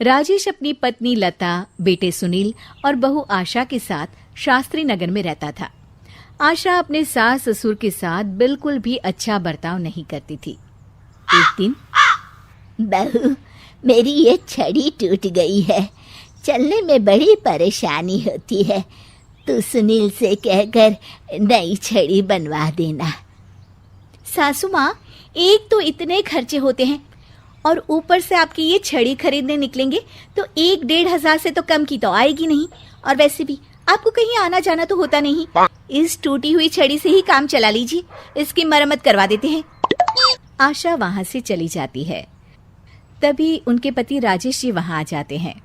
राजेश अपनी पत्नी लता, बेटे सुनील और बहू आशा के साथ शास्त्री नगर में रहता था। आशा अपने सास ससुर के साथ बिल्कुल भी अच्छा बर्ताव नहीं करती थी। एक दिन, बहू, मेरी ये छड़ी टूट गई है, चलने में बड़ी परेशानी होती है। तू सुनील से कहकर नई छड़ी बनवा देना। सासू माँ, एक तो इतने खर्चे होते हैं और ऊपर से आपकी ये छड़ी खरीदने निकलेंगे तो 1-1.5 हज़ार से तो कम की तो आएगी नहीं। और वैसे भी आपको कहीं आना जाना तो होता नहीं। इस टूटी हुई छड़ी से ही काम चला लीजिए, इसकी मरम्मत करवा देते हैं। आशा वहां से चली जाती है। तभी उनके पति राजेश जी वहां आ जाते हैं।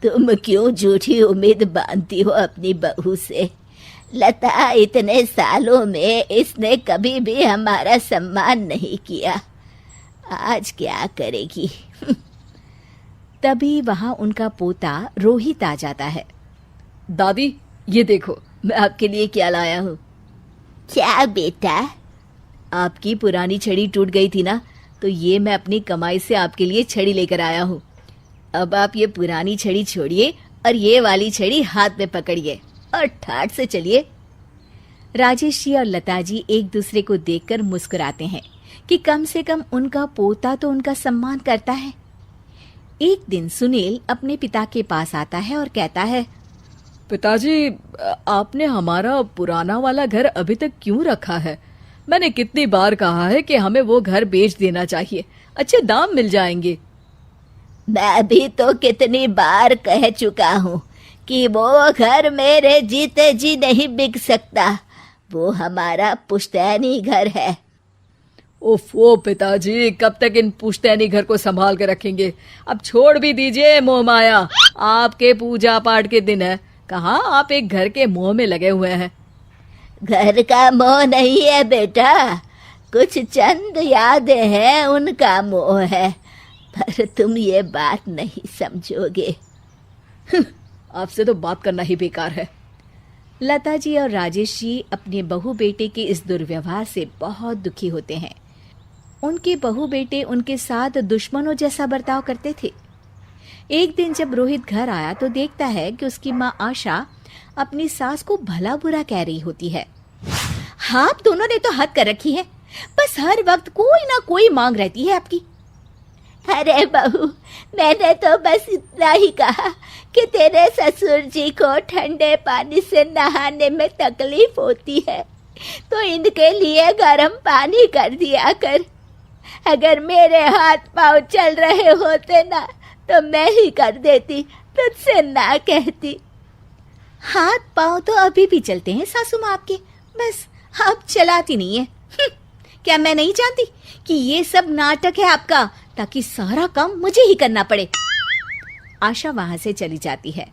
तुम क्यों झूठी उम्मीद बांधती हो अपनी बहू से? लता, इतने सालों में इसने कभी भी हमारा सम्मान नहीं किया, आज क्या करेगी? तभी वहां उनका पोता रोहित आ जाता है। दादी, ये देखो मैं आपके लिए क्या लाया हूँ। क्या बेटा? आपकी पुरानी छड़ी टूट गई थी ना, तो ये मैं अपनी कमाई से आपके लिए छड़ी लेकर आया हूँ। अब आप ये पुरानी छड़ी छोड़िए और ये वाली छड़ी हाथ में पकड़िए और ठाठ से चलिए। राजेश जी और लता जी एक दूसरे को देखकर मुस्कुराते हैं कि कम से कम उनका पोता तो उनका सम्मान करता है। एक दिन सुनील अपने पिता के पास आता है और कहता है, पिताजी, आपने हमारा पुराना वाला घर अभी तक क्यों रखा है? मैंने कितनी बार कहा है कि हमें वो घर बेच देना चाहिए, अच्छे दाम मिल जाएंगे। मैं भी तो कितनी बार कह चुका हूँ कि वो घर मेरे जीते जी नहीं बिक सकता, वो हमारा पुश्तैनी घर है। ओफो पिताजी, कब तक इन पुश्तैनी घर को संभाल के रखेंगे? अब छोड़ भी दीजिए मोह माया, आपके पूजा पाठ के दिन है, कहाँ आप एक घर के मोह में लगे हुए हैं। घर का मोह नहीं है बेटा, कुछ चंद यादें हैं, उनका मोह है, पर तुम ये बात नहीं समझोगे। आपसे तो बात करना ही बेकार है। लता जी और राजेश जी अपने बहू बेटे के इस दुर्व्यवहार से बहुत दुखी होते हैं। उनके बहू बेटे उनके साथ दुश्मनों जैसा बर्ताव करते थे। एक दिन जब रोहित घर आया तो देखता है कि उसकी माँ आशा अपनी सास को भला बुरा कह रही होती है। आप दोनों ने तो हद कर रखी है, बस हर वक्त कोई ना कोई मांग रहती है आपकी। अरे बहू, मैंने तो बस इतना ही कहा कि तेरे ससुर जी को ठंडे पानी से नहाने में तकलीफ होती है, तो इनके लिए गर्म पानी कर दिया कर। अगर मेरे हाथ पांव चल रहे होते ना तो मैं ही कर देती, तुझसे ना कहती। हाथ पांव तो अभी भी चलते हैं सासू माँ आपके, बस आप चलाती नहीं है। क्या मैं नहीं जानती कि ये सब नाटक है आपका, ताकि सारा काम मुझे ही करना पड़े। आशा वहां से चली जाती है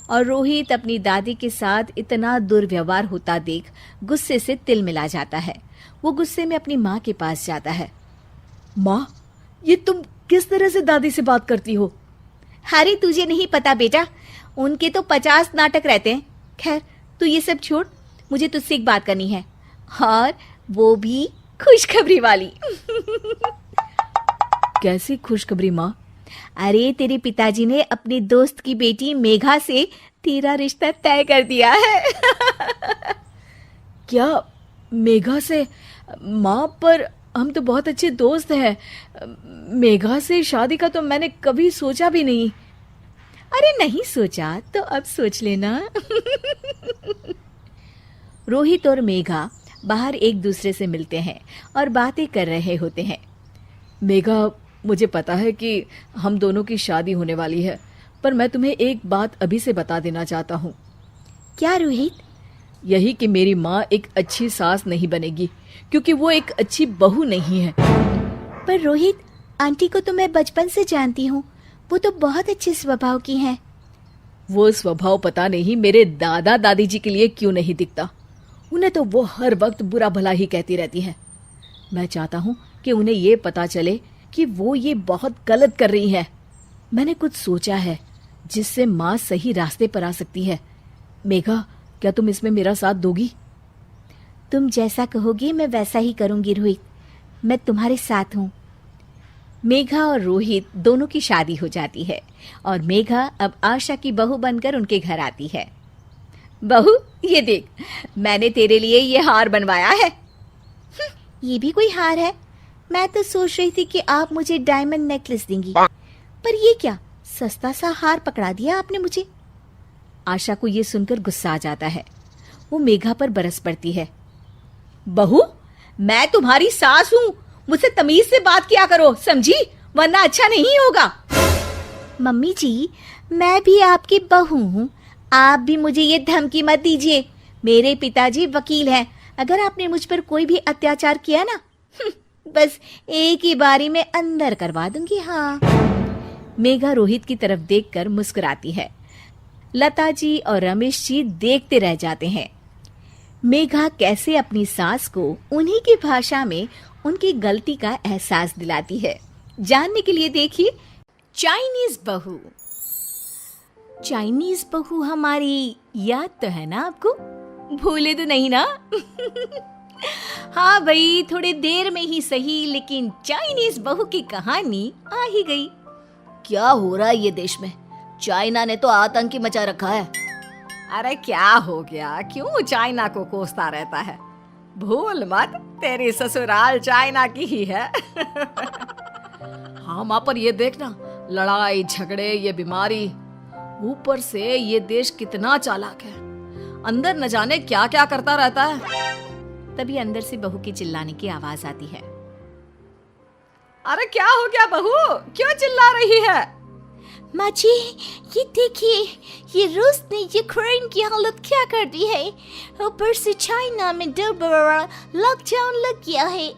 और रोहित अपनी दादी के साथ इतना दुर्व्यवहार होता देख गुस्से से तिल मिला जाता है। वो गुस्से में अपनी माँ के पास जाता है। माँ, ये तुम किस तरह से दादी से बात करती हो? अरे तुझे नहीं पता बेटा, उनके तो 50 नाटक रहते हैं। खैर तू ये सब छोड़, मुझे तुझसे एक बात करनी है, और वो भी खुशखबरी वाली। कैसी खुशखबरी माँ? अरे तेरे पिताजी ने अपने दोस्त की बेटी मेघा से तेरा रिश्ता तय कर दिया है। क्या मेघा से? माँ, पर हम तो बहुत अच्छे दोस्त हैं। मेघा से शादी का तो मैंने कभी सोचा भी नहीं। अरे नहीं सोचा तो अब सोच लेना। रोहित और मेघा बाहर एक दूसरे से मिलते हैं और बातें कर रहे होते हैं। मेघा, मुझे पता है कि हम दोनों की शादी होने वाली है, पर मैं तुम्हें एक बात अभी से बता देना चाहता हूँ। क्या रोहित? यही कि मेरी माँ एक अच्छी सास नहीं बनेगी, क्योंकि वो एक अच्छी बहू नहीं है। पर रोहित, आंटी को तो मैं बचपन से जानती हूँ, वो तो बहुत अच्छे स्वभाव की हैं। वो स्वभाव पता नहीं मेरे दादा दादी जी के लिए क्यों नहीं दिखता। उन्हें तो वो हर वक्त बुरा भला ही कहती रहती है। मैं चाहता हूँ कि उन्हें ये पता चले कि वो ये बहुत गलत कर रही है। मैंने कुछ सोचा है जिससे माँ सही रास्ते पर आ सकती है। मेघा, क्या तुम इसमें मेरा साथ दोगी? तुम जैसा कहोगी मैं वैसा ही करूंगी रोहित, मैं तुम्हारे साथ हूँ। मेघा और रोहित दोनों की शादी हो जाती है और मेघा अब आशा की बहू बनकर उनके घर आती है। बहू, ये देख, मैंने तेरे लिए ये हार बनवाया है। ये भी कोई हार है? मैं तो सोच रही थी कि आप मुझे डायमंड नेकलेस देंगी, पर ये क्या सस्ता सा हार पकड़ा दिया आपने मुझे। आशा को ये सुनकर गुस्सा आ जाता है। वो मेघा पर बरस पड़ती है। बहू, मैं तुम्हारी सास हूँ, मुझसे तमीज से बात किया करो, समझी? वरना अच्छा नहीं होगा। मम्मी जी, मैं भी आपकी बहू हूँ, आप भी मुझे ये धमकी मत दीजिए। मेरे पिताजी वकील हैं, अगर आपने मुझ पर कोई भी अत्याचार किया ना, बस एक ही बारी में अंदर करवा दूंगी। हाँ। मेघा रोहित की तरफ देखकर मुस्कुराती है। लता जी और रमेश जी देखते रह जाते हैं। मेघा कैसे अपनी सास को उन्हीं की भाषा में उनकी गलती का एहसास दिलाती है, जानने के लिए देखिए चाइनीज बहू। चाइनीज बहू हमारी याद तो है ना आपको? भूले तो नहीं ना? हाँ भाई, थोड़ी देर में ही सही, लेकिन चाइनीज बहू की कहानी आ ही गई। क्या हो रहा है ये देश में? चाइना ने तो आतंक ही मचा रखा है। अरे क्या हो गया, क्यों चाइना को कोसता रहता है? भूल मत, तेरी ससुराल चाइना की ही है। हाँ माँ, पर ये देखना, लड़ाई झगड़े, ये बीमारी, ऊपर से ये देश कितना चालाक है, अंदर न जाने क्या क्या करता रहता है। तभी अंदर से बहू की चिल्लाने की आवाज आती है। अरे क्या हो गया बहू, क्यों चिल्ला रही है? माँ जी, ये देखिए, ये रूस ने यूक्रेन की हालत क्या कर दी है। ऊपर से चाइना में डर बड़ा लॉकडाउन लग गया है।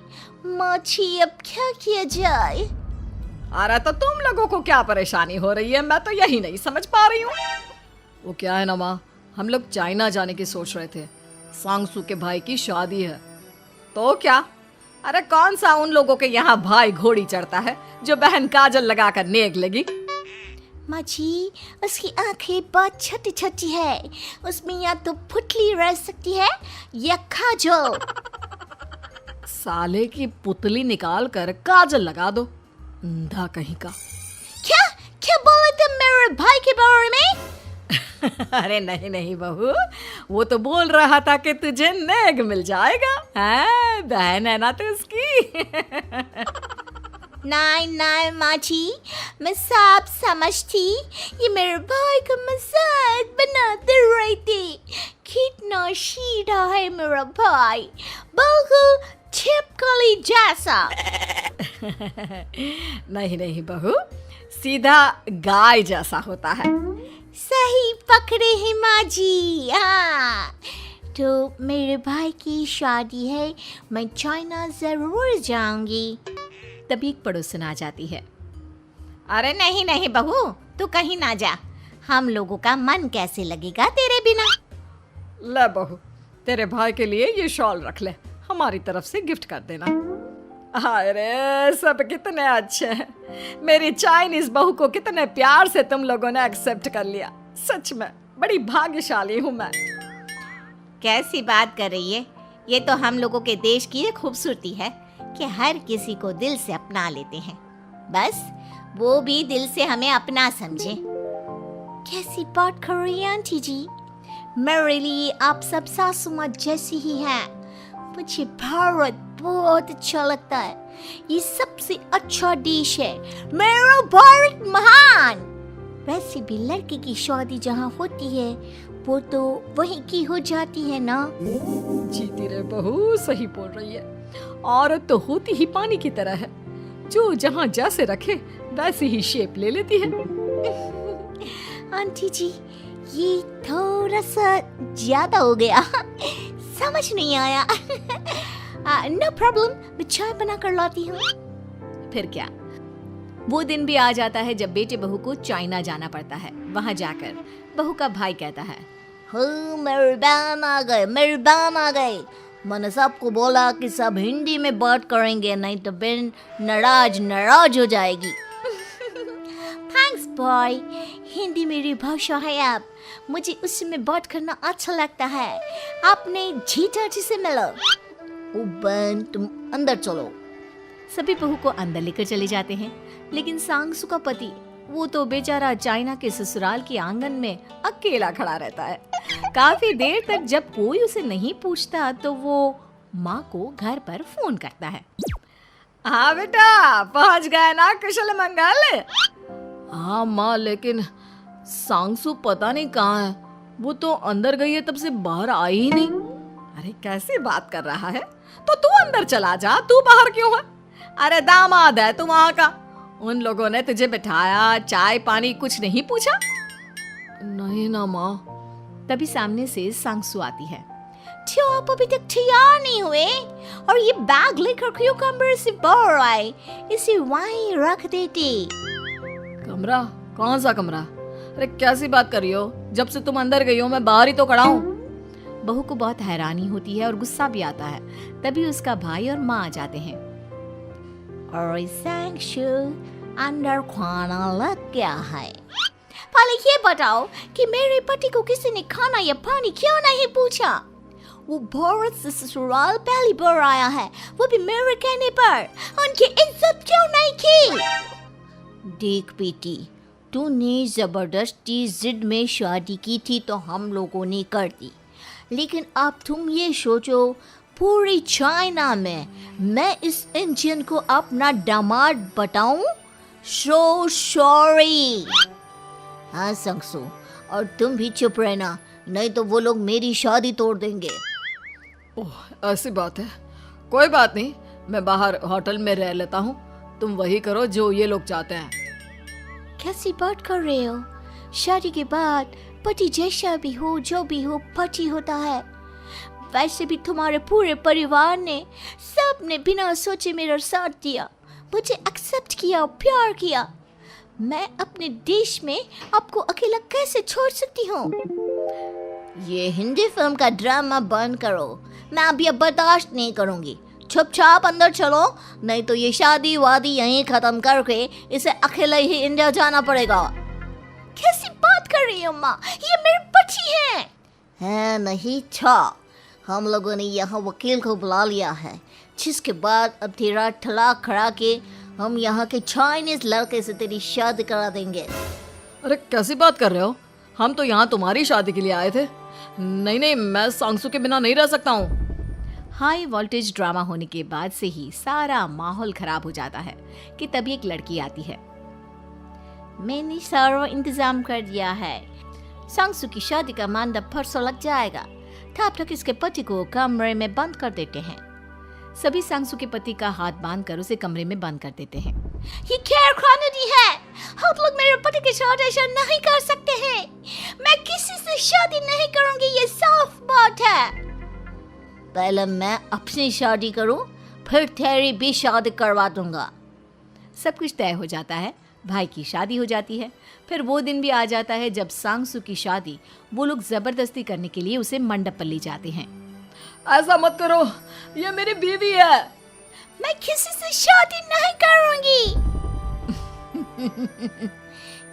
माँ जी, अब क्या किया जाए? अरे तो तुम लोगों को क्या परेशानी हो रही है, मैं तो यही नहीं समझ पा रही हूँ। वो क्या है ना माँ, हम लोग चाइना जाने की सोच रहे थे, सांगसू के भाई की शादी है। तो क्या? अरे कौन सा उन लोगों के यहाँ भाई घोड़ी चढ़ता है जो बहन काजल लगाकर नेक लगी? माँ जी, उसकी आंखें बहुत छोटी छोटी है, उसमें या तो पुतली रह सकती है या काजल। साले की पुतली निकाल कर काजल लगा दो, अंधा कहीं का। क्या क्या बोले तुम मेरे भाई के बारे में? अरे नहीं नहीं बहू, वो तो बोल रहा था कि तुझे नेग मिल जाएगा। हाँ, बहन है ना तो उसकी। नहीं नहीं माँ जी, मैं सब समझती, ये मेरे भाई का मजाक बनाते रहते। कितना सीधा है मेरा भाई, बिल्कुल छिपकली जैसा। नहीं नहीं बहू, सीधा गाय जैसा होता है। सही पकड़े हैं माँ जी। हाँ, तो मेरे भाई की शादी है, मैं चाइना जरूर जाऊंगी। तभी एक पड़ोसन आ जाती है। अरे नहीं नहीं बहू, तू कहीं ना जा, हम लोगों का मन कैसे लगेगा तेरे बिना। ले बहू, तेरे भाई के लिए ये शॉल रख ले, हमारी तरफ से गिफ्ट कर देना। अरे सब कितने अच्छे हैं, मेरी चाइनीज बहू को कितने प्यार से तुम लोगों ने एक्सेप्ट कर लिया। सच में बड़ी भाग्यशाली हूँ मैं। कैसी बात कर रही है? ये तो हम लोगों के देश की खूबसूरती है कि हर किसी को दिल से अपना लेते हैं, बस वो भी दिल से हमें अपना समझे। कैसी बात कर रही है आंटी जी? मेरे लिए आप सब सासू माँ जैसी ही हैं। मुझे भारत बहुत अच्छा लगता है, ये सबसे अच्छा देश है, मेरा भारत महान। वैसे भी लड़के की शादी जहाँ होती है वो तो वहीं की हो जाती है ना। जीती रे बहू, सही बोल रही है। औरत तो होती ही पानी की तरह है, जो जहाँ जैसे रखे वैसे ही शेप ले लेती है। आंटी जी, ये थोड़ा सा ज्यादा हो गया, समझ नहीं आया। नो प्रॉब्लम, मैं चाय बना कर लाती हूँ। फिर क्या, वो दिन भी आ जाता है जब बेटे बहू को चाइना जाना पड़ता है। वहां जाकर बहू का भाई कहता है, मेरे बहन आ गए, मेरे बहन आ गए। मैंने सबको बोला कि सब हिंदी में बात करेंगे, नहीं तो बहन नाराज हो जाएगी। थैंक्स बॉय, हिंदी मेरी भाषा है। अब मुझे उसमें बात करना अच्छा लगता है। आपने जीजा जी से मिलो। ओ बहन, तुम अंदर चलो। सभी बहू को अंदर लेकर चले जाते हैं, लेकिन सांगसू का पति वो तो बेचारा चाइना के ससुराल के आंगन में अकेला खड़ा रहता है। काफी देर तक जब कोई उसे नहीं पूछता तो वो माँ को घर पर फोन करता है। हाँ बेटा, पहुंच गए ना कुशल मंगल? हाँ माँ, लेकिन सांगसू पता नहीं कहाँ है। वो तो अंदर गई है, तब से बाहर आई ही नहीं। अरे कैसी बात कर रहा है? तो तू अंदर चला जा, तू बाहर क्यों है? अरे दामाद है तू वहां का। उन लोगों ने तुझे बिठाया, चाय पानी कुछ नहीं पूछा? नहीं ना माँ। तभी सामने से सांगसू आती है। क्यों आप अभी तक तैयार नहीं हुए? और ये बैग लेकर क्यों कमरे से बाहर आए? इसे वहीं रख देती। कमरा? कौन सा कमरा? अरे कैसी बात कर रही हो? जब से तुम अंदर गई हो मैं बाहर ही तो खड़ा हूँ। बहू को बहुत हैरानी होती है और गुस्सा भी आता है। तभी उसका भाई और माँ आ जाते हैं। और सांगसू, अंदर खाना लग गया है। पहले ये बताओ कि मेरे पति को किसी ने खाना या पानी क्यों नहीं पूछा? वो भारत से ससुराल पहली बार आया है, वो भी मेरे कहने पर। उनकी इज्जत क्यों नहीं की? देख बेटी, तूने जबरदस्ती जिद में शादी की थी तो हम लोगों ने कर दी, लेकिन अब तुम ये सोचो, पूरी चाइना में मैं इस इंडियन को अपना दामाद बताऊं? So sorry. हाँ सांगसू, और तुम भी चुप रहना, नहीं तो वो लोग मेरी शादी तोड़ देंगे। ओह, ऐसी बात है। कोई बात नहीं, मैं बाहर होटल में रह लेता हूँ। तुम वही करो जो ये लोग चाहते हैं। कैसी बात कर रहे हो? शादी के बाद पति जैसा भी हो, जो भी हो, पति होता है। वैसे भी तुम्हारे पूरे परिवार ने, सबने बिना सोचे मेरा साथ दिया, मुझे एक्सेप्ट किया, प्यार किया। मैं अपने देश में आपको अकेला कैसे छोड़ सकती हूँ? ये हिंदी फिल्म का ड्रामा बंद करो, मैं अब ये बर्दाश्त नहीं करूँगी। चुपचाप अंदर चलो, नहीं तो ये शादी वादी यहीं खत्म करके इसे अकेले ही इंडिया जाना पड़ेगा। कैसी बात कर रही हो माँ? ये मेरे पति हैं। है नहीं था, हम लोगों ने यहाँ वकील को बुला लिया है, जिसके बाद अब तेरा तलाक करा के हम यहाँ के चाइनीज लड़के से तेरी शादी करा देंगे। अरे कैसी बात कर रहे हो? हम तो यहाँ तुम्हारी शादी के लिए आए थे। नहीं नहीं, मैं सांगसू के बिना नहीं रह सकता हूँ। हाई वोल्टेज ड्रामा होने के बाद से ही सारा माहौल खराब हो जाता है कि तभी एक लड़की आती है। मैंने सारा इंतजाम कर दिया है, सांगसू की शादी का मंडप परसों लग जाएगा, तब तक इसके पति को कमरे में बंद कर देते हैं। सभी सांगसू के पति का हाथ बांधकर उसे कमरे में बंद कर देते हैं। ये क्या कानूनी है? आप लोग मेरे पति के साथ ऐसा नहीं कर सकते हैं। मैं किसी से शादी नहीं करूंगी, ये साफ बात है। पहले मैं अपनी शादी करूं, फिर तेरी भी शादी करवा दूंगा। सब कुछ तय हो जाता है, भाई की शादी हो जाती है। फिर वो दिन भी आ जाता है जब सांगसू की शादी वो लोग जबरदस्ती करने के लिए उसे मंडप पर ले जाते हैं। ऐसा मत करो, ये मेरी बीवी है। मैं किसी से शादी नहीं करूंगी।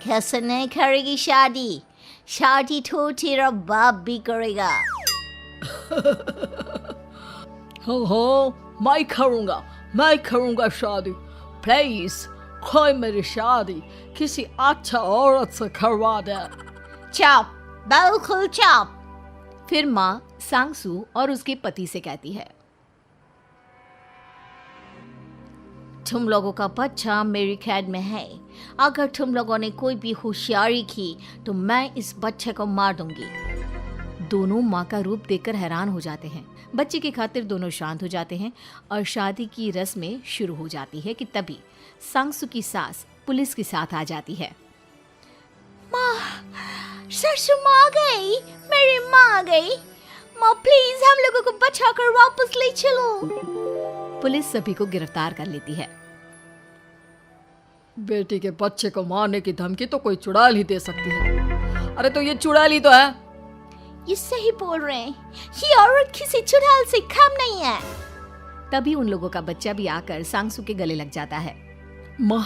कैसे नहीं करेगी शादी? शादी तो तेरा बाप भी करेगा। हो, मैं करूंगा शादी। प्लीज कोई मेरी शादी किसी अच्छा औरत से करवा दे। चुप, बिल्कुल चुप। फिर माँ सांगसू और उसके पति से कहती है, तुम लोगों का बच्चा मेरी कैद में है। अगर तुम लोगों ने कोई भी होशियारी की तो मैं इस बच्चे को मार दूंगी। दोनों माँ का रूप देखकर हैरान हो जाते हैं। बच्चे की खातिर दोनों शांत हो जाते हैं और शादी की रस्में शुरू हो जाती है कि तभी सांगसू की सास पुलिस के साथ आ जाती है। माँ, ससुर माँ आ गई, मेरी माँ आ गई। माँ प्लीज हम लोगों को बचाकर वापस ले चलो। पुलिस सभी को गिरफ्तार कर लेती है। बेटी के बच्चे को मारने की धमकी तो कोई चुड़ैल ही दे सकती है। अरे तो ये चुड़ैल ही तो है। ये सही बोल रहे हैं, ये औरत किसी चुड़ैल से कम नहीं है। तभी उन लोगों का बच्चा भी आकर सांगसू के गले लग जाता है। माँ,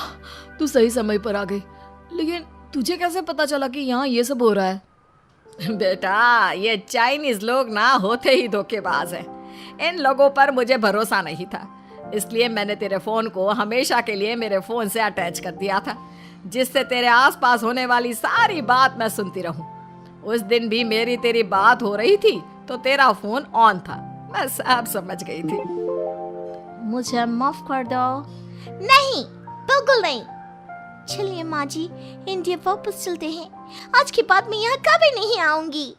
तू सही समय पर आ गई, लेकिन तुझे कैसे पता चला कि यहाँ ये सब हो रहा है? बेटा, ये चाइनीज लोग ना होते ही धोखेबाज हैं। इन लोगों पर मुझे भरोसा नहीं था। इसलिए मैंने तेरे फोन को हमेशा के लिए मेरे फोन से अटैच कर दिया था, जिससे तेरे आसपास होने वाली सारी बात मैं सुनती रहूं। उस दिन भी मेरी तेरी बात हो रही थी तो तेरा फोन ऑन था, मैं सब समझ गई थी। मुझे माफ कर दो। नहीं, बिल्कुल नहीं। चलिए माँ जी, इंडिया वापस चलते हैं। आज के बाद मैं यहाँ कभी नहीं आऊंगी।